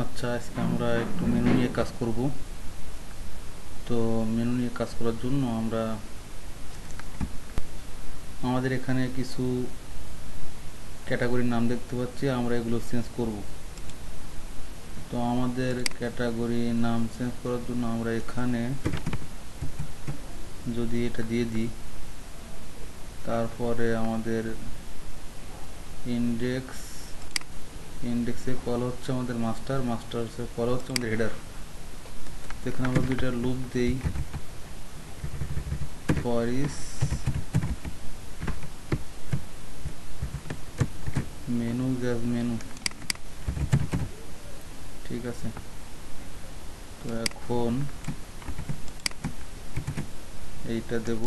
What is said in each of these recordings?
আচ্ছা, আজকে আমরা একটু মেনু নিয়ে কাজ করব। তো মেনু নিয়ে কাজ করার জন্য আমরা আমাদের এখানে কিছু ক্যাটাগরির নাম দেখতে পাচ্ছি, আমরা এগুলো চেঞ্জ করব। তো আমাদের ক্যাটাগরি নাম চেঞ্জ করার জন্য আমরা এখানে যদি এটা দিয়ে দিই, তারপরে আমাদের ইন্ডেক্স ইন্ডেক্সে কল হচ্ছে আমাদের মাস্টার, মাস্টারসে কল হচ্ছে আমাদের হেডার। এখানে আমরা দুইটা লুপ দেই, for is menu gas menu. ঠিক আছে, তো এখন এইটা দেব।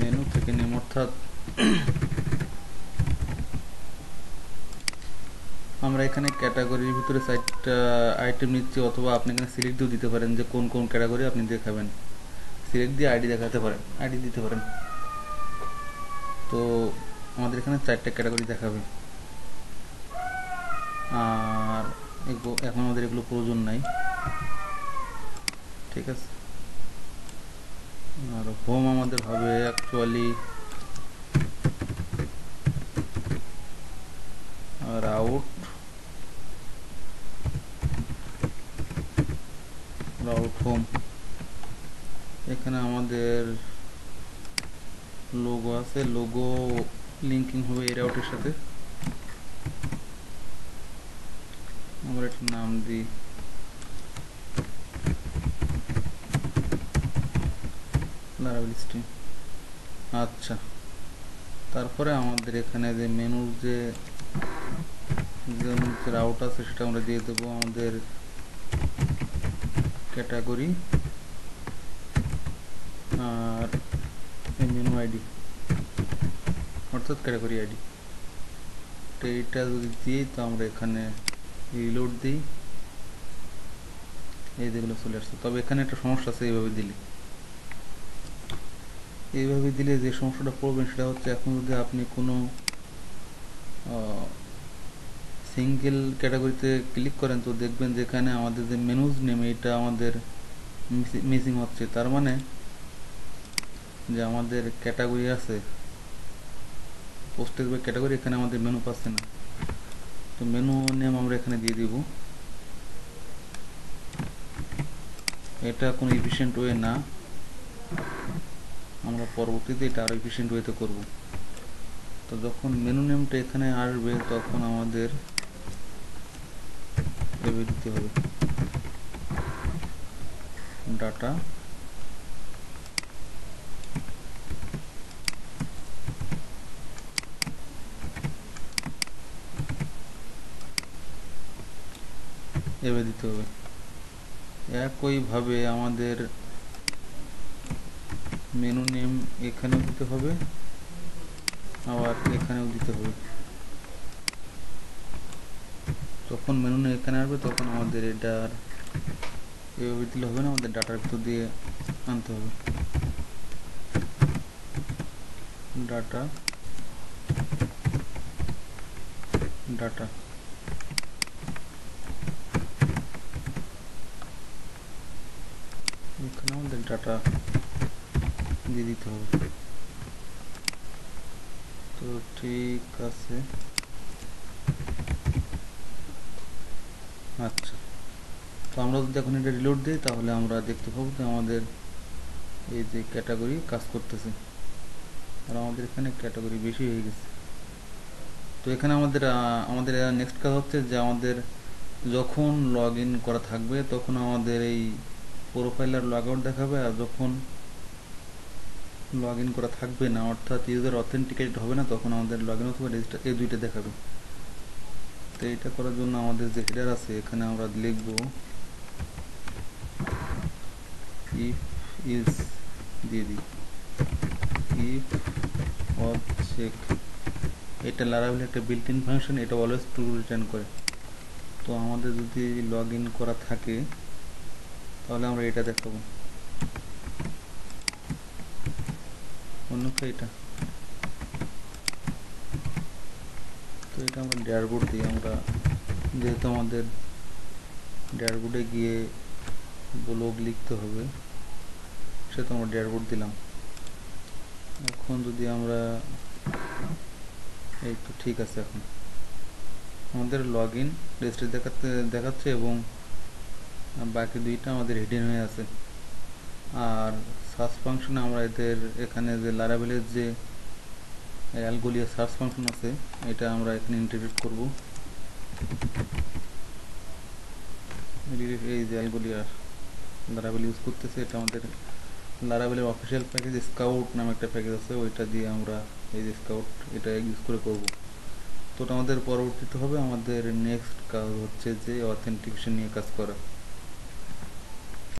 মেনু থেকে নেম, অর্থাৎ আমরা এখানে ক্যাটাগরির ভিতরে সাইটটা আইটেম নিচ্ছি, অথবা আপনি এখানে সিলেক্ট দিয়েও দিতে পারেন যে কোন কোন ক্যাটাগরি আপনি দেখাবেন। সিলেক্ট দিয়ে আইডি দেখাতে পারেন, আইডি দিতে পারেন। তো আমাদের এখানে 4টা ক্যাটাগরি দেখাবে, আর এখন আমাদের এগুলো প্রয়োজন নাই। ঠিক আছে, আর হোম আমাদের হবে অ্যাকচুয়ালি আর আউট আউট হোম। এখানে আমাদের লোগো আছে, লোগো লিঙ্কিং হবে এই রাউটের সাথে। আমরা একটা নাম দিই লারাভেল স্ট্রিম। আচ্ছা, তারপরে আমাদের এখানে যে মেনুর যে রাউট আছে সেটা আমরা দিয়ে দেবো আমাদের ক্যাটাগরি আর মেনু আইডি, অর্থাৎ ক্যাটাগরি আইডি। তো এইটা যদি দিই, তো আমরা এখানে রিলোড দিই, এই যেগুলো চলে আসছে। তবে এখানে একটা সমস্যা আছে, এইভাবে দিলে যে সমস্যাটা পড়বেন সেটা হচ্ছে, এখন যদি আপনি কোনো সিঙ্গেল ক্যাটাগরিতে ক্লিক করেন, তো দেখবেন যেখানে আমাদের যে মেনুজ নেম এটা আমাদের মিসিং হচ্ছে। তার মানে যে আমাদের ক্যাটাগরি আছে, পোস্টের বা ক্যাটাগরি, এখানে আমাদের মেনু পাচ্ছে না। তো মেনু নেম আমরা এখানে দিয়ে দিব। এটা কোনো এফিশিয়েন্ট ওয়ে না, আমরা পরবর্তীতে এটা আরও এফিশিয়েন্ট ওয়েতে করব। তো যখন মেনু নেমটা এখানে আসবে, তখন আমাদের এভাবে দিতে হবে ডাটা এভাবে দিতে হবে। একইভাবে আমাদের মেনু নেম এখানেও দিতে হবে, আবার এখানেও দিতে হবে। যখন মেনু নেম এখানে আসবে, তখন আমাদের এটার এভাবে দিলে হবে না, আমাদের ডাটার ভিতর দিয়ে আনতে হবে। ডাটা ডাটা এখানে আমাদের ডাটা দিয়ে দিতে হবে। তো ঠিক আছে, আচ্ছা। তো আমরা যদি এখন এটা রিলোড দিই, তাহলে আমরা দেখতে পাবো যে আমাদের এই যে ক্যাটাগরি কাজ করতেছে, আর আমাদের এখানে ক্যাটাগরি বেশি হয়ে গেছে। তো এখানে আমাদের নেক্সট কাজ হচ্ছে যে আমাদের যখন লগ ইন করা থাকবে, তখন আমাদের এই প্রোফাইল আর লগ আউট দেখাবে, আর যখন লগ ইন করা থাকবে না, অর্থাৎ ইউজার অথেন্টিকেটেড হবে না, তখন আমাদের লগ ইন অথবা রেজিস্টার এই দুইটা দেখাবে। তো এটা করার জন্য আমাদের যে হেডার আছে, এখানে আমরা লিখব ইফ ইজ দিয়ে দিই, ইফ অর চেক। এটা লারাভেল একটা বিল্ট ইন ফাংশন, এটা অলওয়েজ ট্রু রিটার্ন করে। তো আমাদের যদি লগ ইন করা থাকে, তাহলে আমরা এটা দেখাবো। অন্যথা এটা। তো এটা আমরা ড্যাশবোর্ড দিই, আমরা যেহেতু আমাদের ড্যাশবোর্ডে গিয়ে ব্লগ লিখতে হবে, সেটা আমরা ড্যাশবোর্ড দিলাম। এখন যদি আমরা এই তো ঠিক আছে, এখন আমাদের লগ ইন রেজিস্টার দেখাচ্ছে এবং বাকি দুইটা আমাদের হিডেন হয়ে আছে। আর সার্চ ফাংশনে আমরা এদের এখানে যে লারাভেলের যে অ্যালগোলিয়া সার্চ ফাংশন আছে, এটা আমরা এখানে ইন্টিগ্রেট করব। এই যে অ্যালগোলিয়ার লারাভেল ইউজ করতেছে, এটা আমাদের লারাভেলের অফিসিয়াল প্যাকেজ স্কাউট নামে একটা প্যাকেজ আছে, ওইটা দিয়ে আমরা এই যে স্কাউট এটা ইউজ করে করব। তো আমাদের পরবর্তীতে হবে, আমাদের নেক্সট কাজ হচ্ছে যে অথেন্টিকেশন নিয়ে কাজ করা।